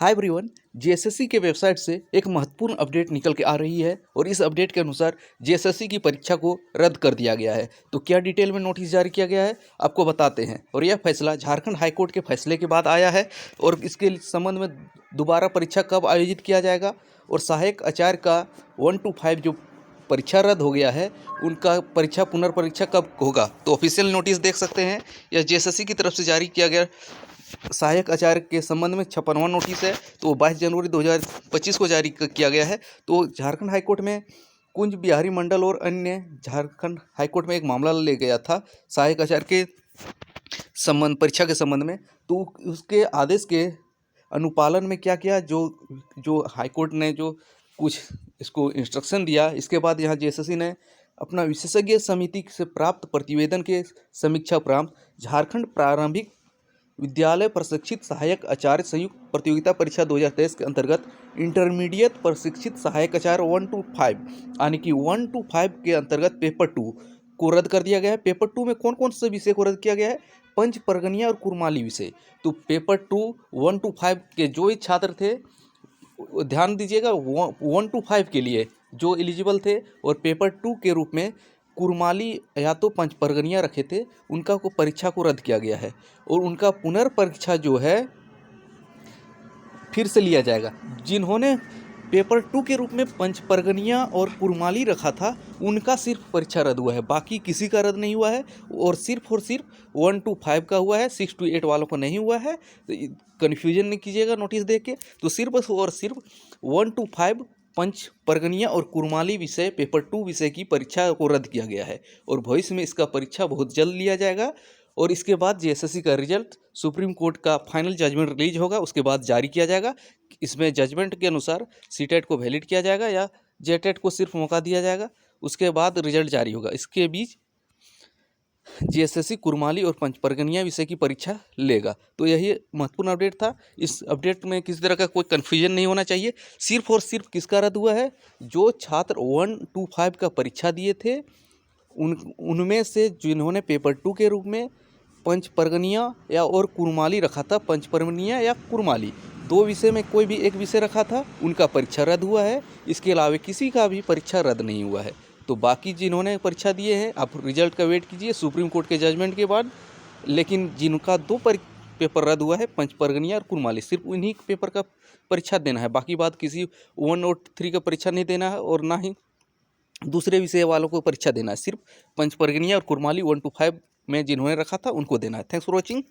Hi everyone. JSSC के website से एक महत्वपूर्ण अपडेट निकल के आ रही है और इस अपडेट के अनुसार जेएसएससी की परीक्षा को रद्द कर दिया गया है। तो क्या डिटेल में नोटिस जारी किया गया है आपको बताते हैं। और यह फैसला झारखंड हाईकोर्ट के फैसले के बाद आया है और इसके संबंध में दोबारा परीक्षा कब आयोजित किया जाएगा और सहायक आचार्य का 1 to 5 जो परीक्षा रद्द हो गया है उनका परीक्षा पुनर्परीक्षा कब होगा। तो ऑफिशियल नोटिस देख सकते हैं, यह जेएसएससी की तरफ से जारी किया गया सहायक आचार्य के संबंध में 56वां नोटिस है। तो 22 जनवरी 2025 को जारी किया गया है। तो झारखंड हाईकोर्ट में कुंज बिहारी मंडल और अन्य झारखंड हाईकोर्ट में एक मामला ले गया था सहायक आचार्य के संबंध परीक्षा के संबंध में। तो उसके आदेश के अनुपालन में क्या किया, जो हाईकोर्ट ने जो कुछ इसको इंस्ट्रक्शन दिया, इसके बाद यहाँ जेएसएससी ने अपना विशेषज्ञ समिति से प्राप्त प्रतिवेदन के समीक्षा उपरांत झारखंड प्रारंभिक विद्यालय प्रशिक्षित सहायक आचार्य संयुक्त प्रतियोगिता परीक्षा 2023 के अंतर्गत इंटरमीडिएट प्रशिक्षित सहायक आचार्य 1 to 5 यानी कि 1 to 5 के अंतर्गत पेपर 2 को रद्द कर दिया गया है। पेपर 2 में कौन कौन से विषय को रद्द किया गया है? पंच परगनिया और कुरमाली विषय। तो पेपर 2 1 to 5 के जो ही छात्र थे, ध्यान दीजिएगा, 1 to 5 के लिए जो एलिजिबल थे और पेपर 2 के रूप में कुरमाली या तो पंच परगनिया रखे थे, उनका को परीक्षा को रद्द किया गया है और उनका पुनर्परीक्षा जो है फिर से लिया जाएगा। जिन्होंने पेपर 2 के रूप में पंच परगनिया और कुरमाली रखा था उनका सिर्फ परीक्षा रद्द हुआ है, बाकी किसी का रद्द नहीं हुआ है और सिर्फ 1 to 5 का हुआ है, 6 to 8 वालों को नहीं हुआ है। कन्फ्यूजन नहीं कीजिएगा नोटिस देख के। तो सिर्फ और सिर्फ 1 to 5 पंच परगनिया और कुरमाली विषय पेपर 2 विषय की परीक्षा को रद्द किया गया है और भविष्य में इसका परीक्षा बहुत जल्द लिया जाएगा और इसके बाद जेएसएससी का रिजल्ट सुप्रीम कोर्ट का फाइनल जजमेंट रिलीज होगा, उसके बाद जारी किया जाएगा। इसमें जजमेंट के अनुसार सीटेट को वैलिड किया जाएगा या जेटेट को सिर्फ मौका दिया जाएगा, उसके बाद रिजल्ट जारी होगा। इसके बीच जेएसएससी कुरमाली और पंच परगनिया विषय की परीक्षा लेगा। तो यही महत्वपूर्ण अपडेट था। इस अपडेट में किसी तरह का कोई कन्फ्यूजन नहीं होना चाहिए। सिर्फ और सिर्फ किसका रद्द हुआ है? जो छात्र 1 to 5 का परीक्षा दिए थे उनमें से जिन्होंने पेपर 2 के रूप में पंच परगनिया या और कुरमाली रखा था, पंच परगनिया या कुरमाली दो विषय में कोई भी एक विषय रखा था, उनका परीक्षा रद्द हुआ है। इसके अलावा किसी का भी परीक्षा रद्द नहीं हुआ है। तो बाकी जिन्होंने परीक्षा दिए हैं आप रिजल्ट का वेट कीजिए सुप्रीम कोर्ट के जजमेंट के बाद। लेकिन जिनका पेपर रद्द हुआ है पंच परगनिया और कुरमाली, सिर्फ उन्हीं पेपर का परीक्षा देना है, बाकी बात किसी 1 और 3 का परीक्षा नहीं देना है और ना ही दूसरे विषय वालों को परीक्षा देना है। सिर्फ पंच परगनिया और कुरमाली 1 to 5 में जिन्होंने रखा था उनको देना है। Thanks for watching.